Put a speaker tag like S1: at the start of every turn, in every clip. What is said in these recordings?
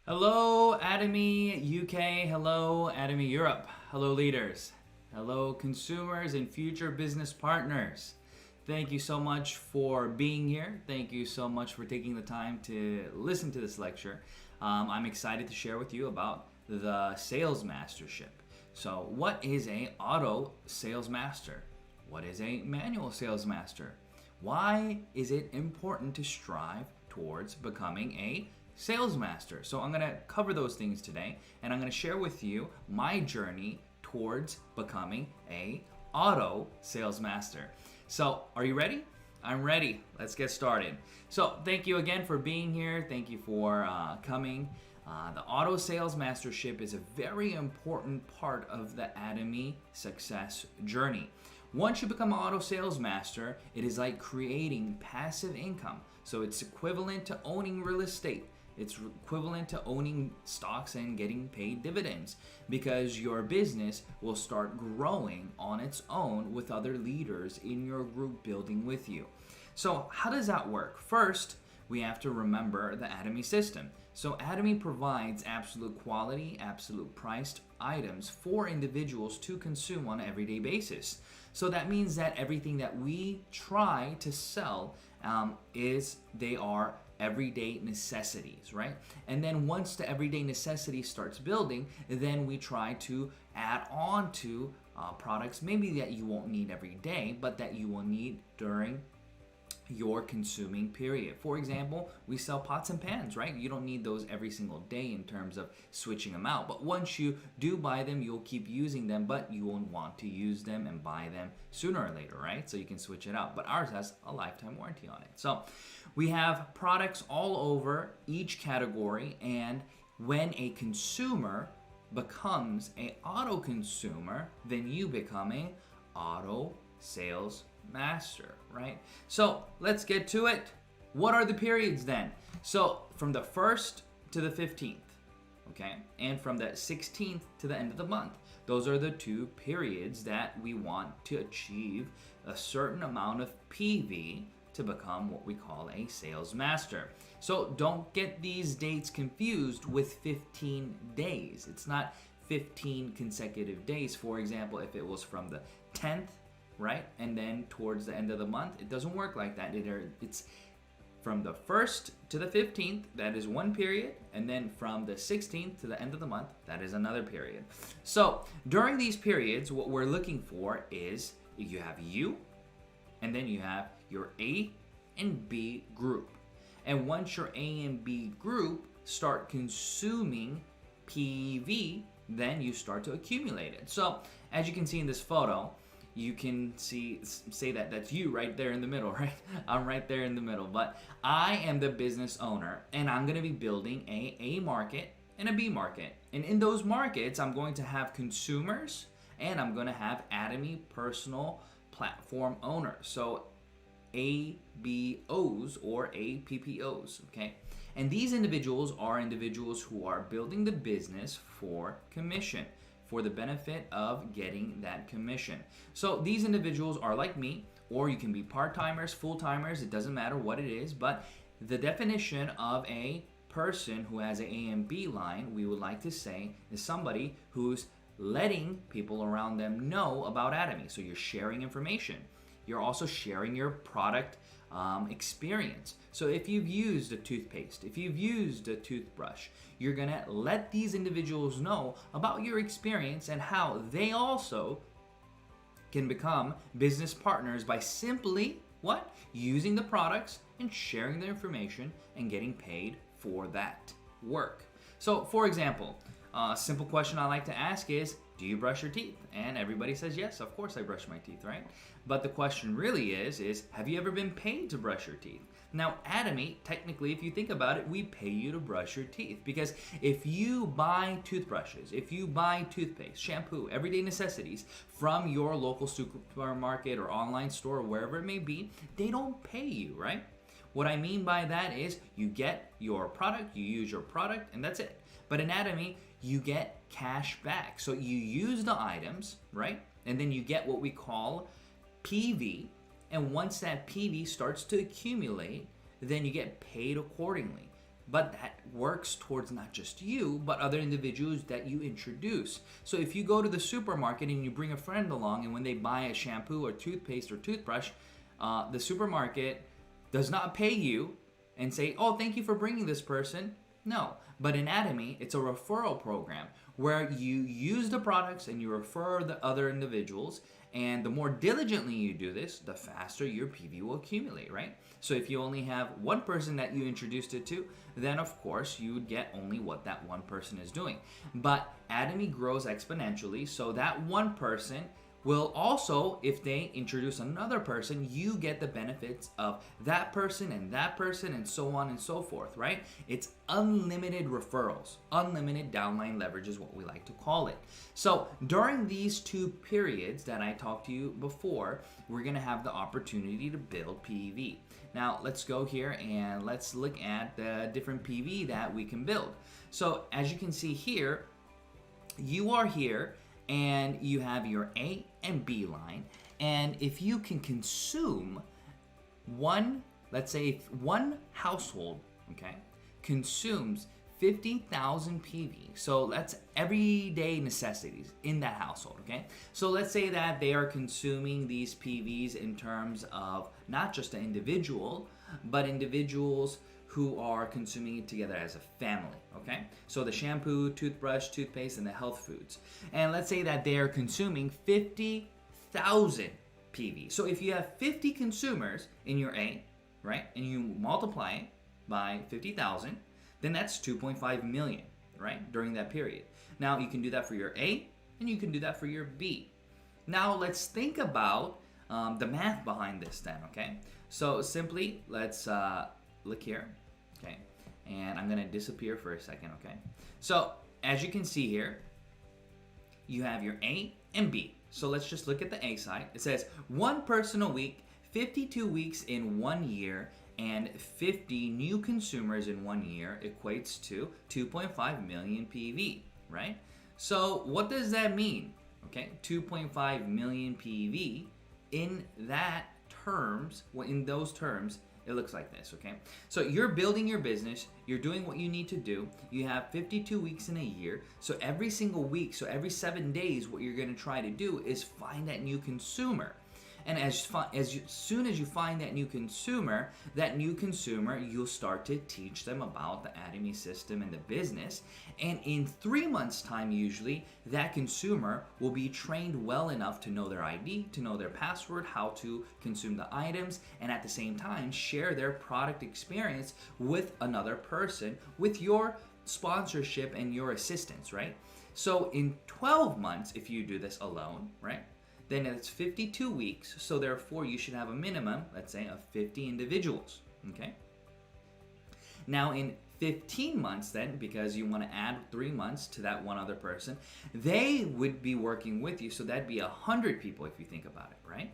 S1: Hello, Atomy UK. Hello, Atomy Europe. Hello, leaders. Hello, consumers and future business partners. Thank you so much for being here. Thank you so much for taking the time to listen to this lecture. I'm excited to share with you about the Sales Mastership. So, what is a auto sales master? What is a manual sales master? Why is it important to strive towards becoming a sales master? So I'm going to cover those things today, and I'm going to share with you my journey towards becoming a auto sales master. So are you ready? I'm ready. Let's get started. So thank you again for being here. Thank you for coming. The Auto Sales Mastership is a very important part of the Atomy success journey. Once you become an auto sales master, it is like creating passive income. So it's equivalent to owning real estate. It's equivalent to owning stocks and getting paid dividends, because your business will start growing on its own with other leaders in your group building with you. So how does that work? First, we have to remember the Atomy system. So Atomy provides absolute quality, absolute priced items for individuals to consume on an everyday basis. So that means that everything that we try to sell they are everyday necessities, right? And then once the everyday necessity starts building, then we try to add on to products maybe that you won't need every day, but that you will need during your consuming period. For example, we sell pots and pans, right? You don't need those every single day in terms of switching them out. But once you do buy them, you'll keep using them, but you won't want to use them and buy them sooner or later, right? So you can switch it out. But ours has a lifetime warranty on it. So we have products all over each category, and when a consumer becomes an auto consumer, then you become an auto sales master, right? So let's get to it. What are the periods then? So from the 1st to the 15th, okay? And from the 16th to the end of the month. Those are the two periods that we want to achieve a certain amount of PV to become what we call a sales master. So don't get these dates confused with 15 days. It's not 15 consecutive days. For example, if it was from the 10th, right, and then towards the end of the month, it doesn't work like that. It's from the 1st to the 15th, that is one period, and then from the 16th to the end of the month, that is another period. So during these periods, what we're looking for is you have you, and then you have your A and B group. And once your A and B group start consuming PV, then you start to accumulate it. So as you can see in this photo, you can say that that's you right there in the middle, right? I'm right there in the middle, but I am the business owner, and I'm going to be building a market and a B market. And in those markets, I'm going to have consumers, and I'm going to have Atomy personal platform owners. So ABOs or APPOs, okay? And these individuals are individuals who are building the business for commission, for the benefit of getting that commission. So these individuals are like me, or you can be part-timers, full-timers, it doesn't matter what it is, but the definition of a person who has an A and B line, we would like to say, is somebody who's letting people around them know about Atomy. So you're sharing information. You're also sharing your product experience. So if you've used a toothpaste, if you've used a toothbrush, you're gonna let these individuals know about your experience and how they also can become business partners by simply what? Using the products and sharing the information and getting paid for that work. So for example, a simple question I like to ask is, do you brush your teeth? And everybody says, yes, of course I brush my teeth, right? But the question really is have you ever been paid to brush your teeth? Now, Atomy, technically, if you think about it, we pay you to brush your teeth, because if you buy toothbrushes, if you buy toothpaste, shampoo, everyday necessities from your local supermarket or online store or wherever it may be, they don't pay you, right? What I mean by that is you get your product, you use your product, and that's it. But in Atomy, you get cash back. So you use the items, right? And then you get what we call PV. And once that PV starts to accumulate, then you get paid accordingly. But that works towards not just you, but other individuals that you introduce. So if you go to the supermarket and you bring a friend along, and when they buy a shampoo or toothpaste or toothbrush, the supermarket does not pay you and say, oh, thank you for bringing this person. No, but in Atomy, it's a referral program where you use the products and you refer the other individuals, and the more diligently you do this, the faster your PV will accumulate, right? So if you only have one person that you introduced it to, then of course you would get only what that one person is doing. But Atomy grows exponentially, so that one person will also, if they introduce another person, you get the benefits of that person and so on and so forth, right? It's unlimited referrals. Unlimited downline leverage is what we like to call it. So during these 2 periods that I talked to you before, we're gonna have the opportunity to build PV. Now let's go here and let's look at the different PV that we can build. So as you can see here, you are here and you have your A and B line, and if you can consume one, let's say if one household, okay, consumes 50,000 PV, so that's everyday necessities in that household, okay? So let's say that they are consuming these PVs in terms of not just an individual, but individuals who are consuming it together as a family, okay? So the shampoo, toothbrush, toothpaste, and the health foods. And let's say that they are consuming 50,000 PV. So if you have 50 consumers in your A, right, and you multiply it by 50,000, then that's 2.5 million, right, during that period. Now you can do that for your A, and you can do that for your B. Now let's think about the math behind this then, okay? So simply, let's look here, okay, and I'm gonna disappear for a second, okay? So as you can see here, you have your A and B. So let's just look at the A side. It says 1 person a week, 52 weeks in 1 year, and 50 new consumers in 1 year equates to 2.5 million PV, right? So what does that mean? Okay, 2.5 million PV in that terms, in those terms, it looks like this, okay? So you're building your business, you're doing what you need to do, you have 52 weeks in a year, so every single week, so every 7 days, what you're gonna try to do is find that new consumer. And as soon as you find that new consumer, you'll start to teach them about the Atomy system and the business. And in 3 months' time, usually, that consumer will be trained well enough to know their ID, to know their password, how to consume the items, and at the same time, share their product experience with another person with your sponsorship and your assistance, right? So in 12 months, if you do this alone, right? Then it's 52 weeks, so therefore you should have a minimum, let's say, of 50 individuals, okay? Now in 15 months then, because you want to add 3 months to that one other person, they would be working with you, so that'd be 100 people if you think about it, right?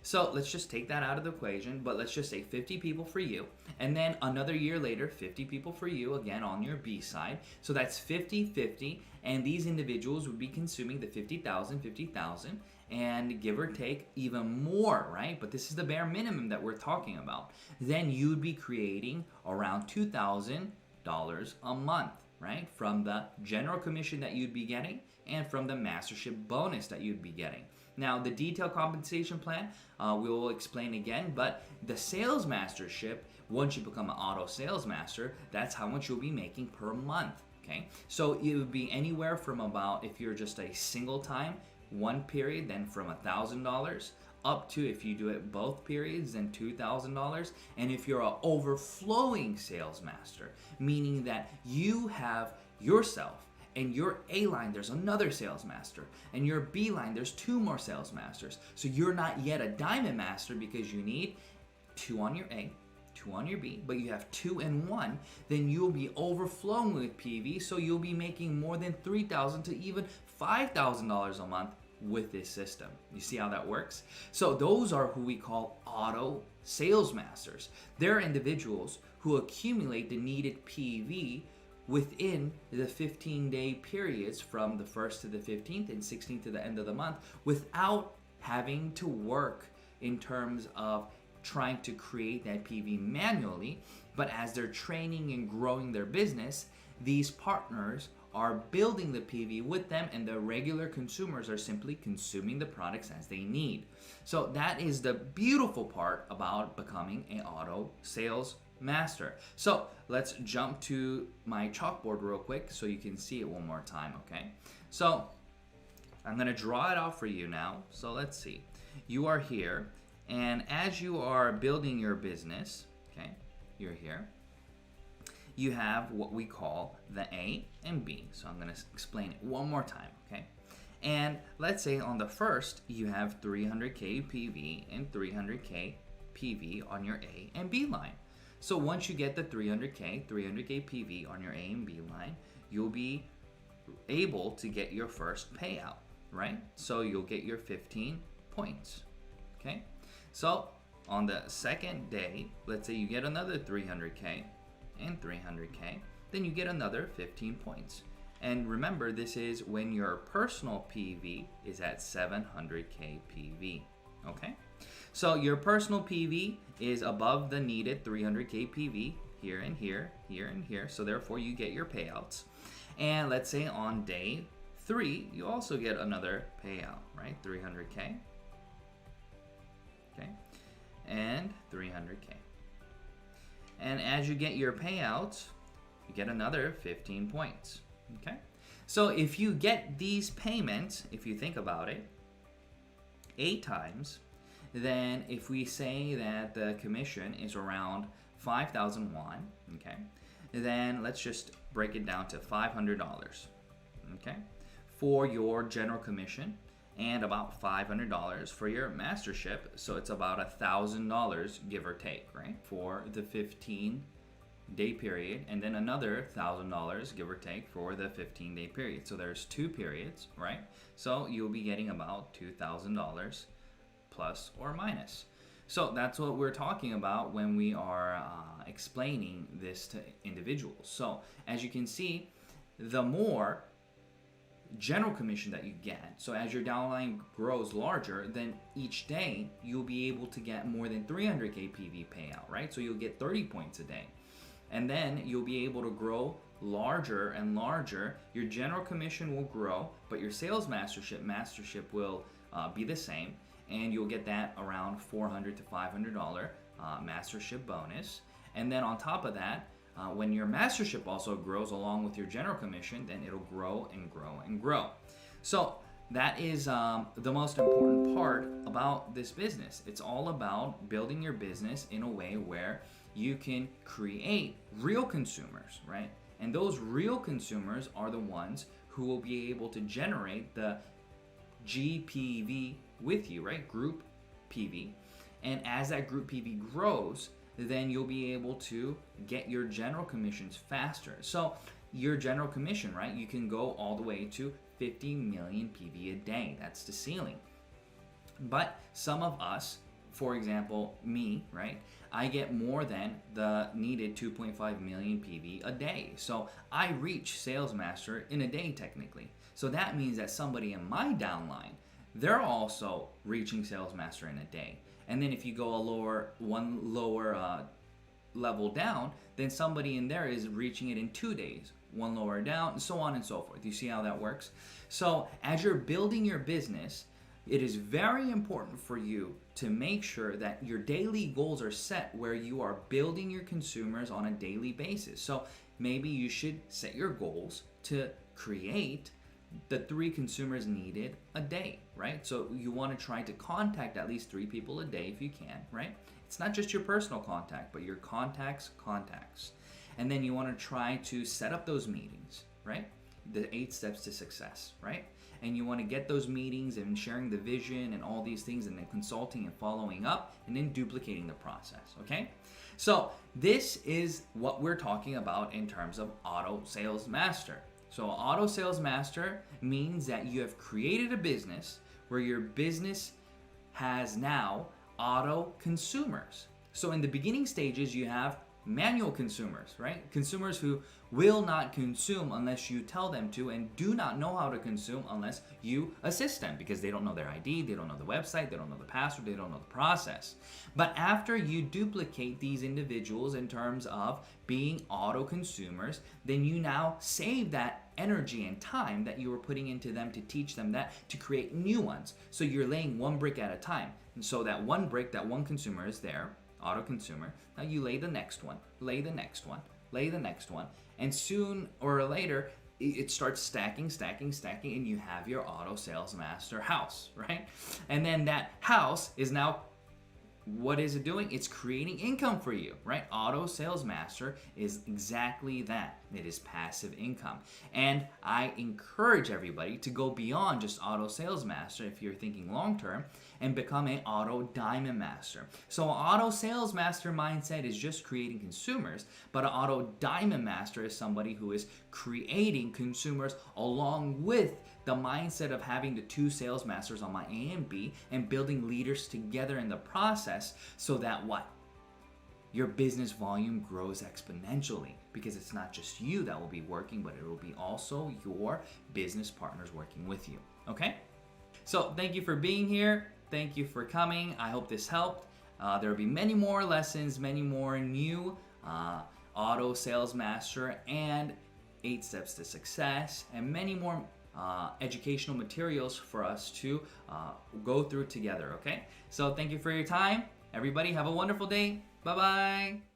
S1: So let's just take that out of the equation, but let's just say 50 people for you, and then another year later, 50 people for you, again on your B side. So that's 50-50, and these individuals would be consuming the 50,000, and give or take even more, right? But this is the bare minimum that we're talking about. Then you'd be creating around $2,000 a month, right? From the general commission that you'd be getting and from the mastership bonus that you'd be getting. Now, the detailed compensation plan, we will explain again, but the sales mastership, once you become an auto sales master, that's how much you'll be making per month, okay? So it would be anywhere from about, if you're just a single time, one period, then from $1,000 up to, if you do it both periods, then $2,000. And if you're an overflowing sales master, meaning that you have yourself and your A line, there's another sales master, and your B line, there's 2 more sales masters. So you're not yet a diamond master because you need 2 on your A, 2 on your B, but you have 2 and 1, then you'll be overflowing with PV, so you'll be making more than $3,000 to even $5,000 a month with this system. You see how that works? So those are who we call auto sales masters. They're individuals who accumulate the needed PV within the 15-day periods from the 1st to the 15th and 16th to the end of the month without having to work in terms of trying to create that PV manually. But as they're training and growing their business, these partners are building the PV with them, and the regular consumers are simply consuming the products as they need. So that is the beautiful part about becoming an auto sales master. So let's jump to my chalkboard real quick so you can see it one more time, okay? So I'm gonna draw it out for you now. So let's see. You are here, and as you are building your business, okay, you're here, you have what we call the A and B. So I'm gonna explain it one more time, okay? And let's say on the first, you have 300K PV and 300K PV on your A and B line. So once you get the 300K PV on your A and B line, you'll be able to get your first payout, right? So you'll get your 15 points, okay? So on the second day, let's say you get another 300K and 300K, then you get another 15 points. And remember, this is when your personal PV is at 700K PV, okay? So your personal PV is above the needed 300K PV here and here, here and here, so therefore you get your payouts. And let's say on day 3, you also get another payout, right? 300K, okay, and 300K. And as you get your payouts, you get another 15 points, okay? So if you get these payments, if you think about it, 8 times, then if we say that the commission is around 5,000 won, okay, then let's just break it down to $500, okay, for your general commission, and about $500 for your mastership. So it's about $1,000, give or take, right, for the 15-day period, and then another $1,000, give or take, for the 15-day period. So there's 2 periods, right? So you'll be getting about $2,000 plus or minus. So that's what we're talking about when we are explaining this to individuals. So as you can see, the more general commission that you get, so as your downline grows larger, then each day you'll be able to get more than 300K PV payout, right? So you'll get 30 points a day. And then you'll be able to grow larger and larger. Your general commission will grow, but your sales mastership will be the same, and you'll get that around $400 to $500 mastership bonus. And then on top of that, when your mastership also grows along with your general commission, then it'll grow and grow and grow. So that is the most important part about this business. It's all about building your business in a way where you can create real consumers, right? And those real consumers are the ones who will be able to generate the GPV with you, right? Group PV. And as that group PV grows, then you'll be able to get your general commissions faster. So your general commission, right? You can go all the way to 50 million PV a day. That's the ceiling. But some of us, for example, me, right? I get more than the needed 2.5 million PV a day. So I reach Sales Master in a day technically. So that means that somebody in my downline, they're also reaching Sales Master in a day. And then if you go one lower level down, then somebody in there is reaching it in 2 days, one lower down, and so on and so forth. You see how that works? So as you're building your business, it is very important for you to make sure that your daily goals are set where you are building your consumers on a daily basis. So maybe you should set your goals to create the 3 consumers needed a day, right? So you want to try to contact at least 3 people a day if you can, right? It's not just your personal contact, but your contacts. And then you want to try to set up those meetings, right? The 8 steps to success, right? And you want to get those meetings and sharing the vision and all these things, and then consulting and following up, and then duplicating the process, okay? So this is what we're talking about in terms of Auto Sales Master. So Auto Sales Master means that you have created a business where your business has now auto consumers. So in the beginning stages, you have manual consumers, right? Consumers who will not consume unless you tell them to, and do not know how to consume unless you assist them, because they don't know their ID, they don't know the website, they don't know the password, they don't know the process. But after you duplicate these individuals in terms of being auto consumers, then you now save that energy and time that you were putting into them to teach them that, to create new ones. So you're laying one brick at a time. And so that one brick, that one consumer is there, auto consumer. Now you lay the next one, lay the next one, lay the next one, and soon or later it starts stacking, and you have your auto sales master house, right? And then that house is now, what is it doing? It's creating income for you, right? Auto Sales Master is exactly that. It is passive income. And I encourage everybody to go beyond just Auto Sales Master if you're thinking long term, and become an Auto Diamond Master. So an Auto Sales Master mindset is just creating consumers, but an Auto Diamond Master is somebody who is creating consumers along with the mindset of having the two sales masters on my A and B, and building leaders together in the process, so that what? Your business volume grows exponentially, because it's not just you that will be working, but it will be also your business partners working with you. Okay? So thank you for being here. Thank you for coming. I hope this helped. There will be many more lessons, many more new Auto Sales Master and 8 Steps to Success, and many more educational materials for us to go through together, okay? So thank you for your time. Everybody have a wonderful day. Bye-bye.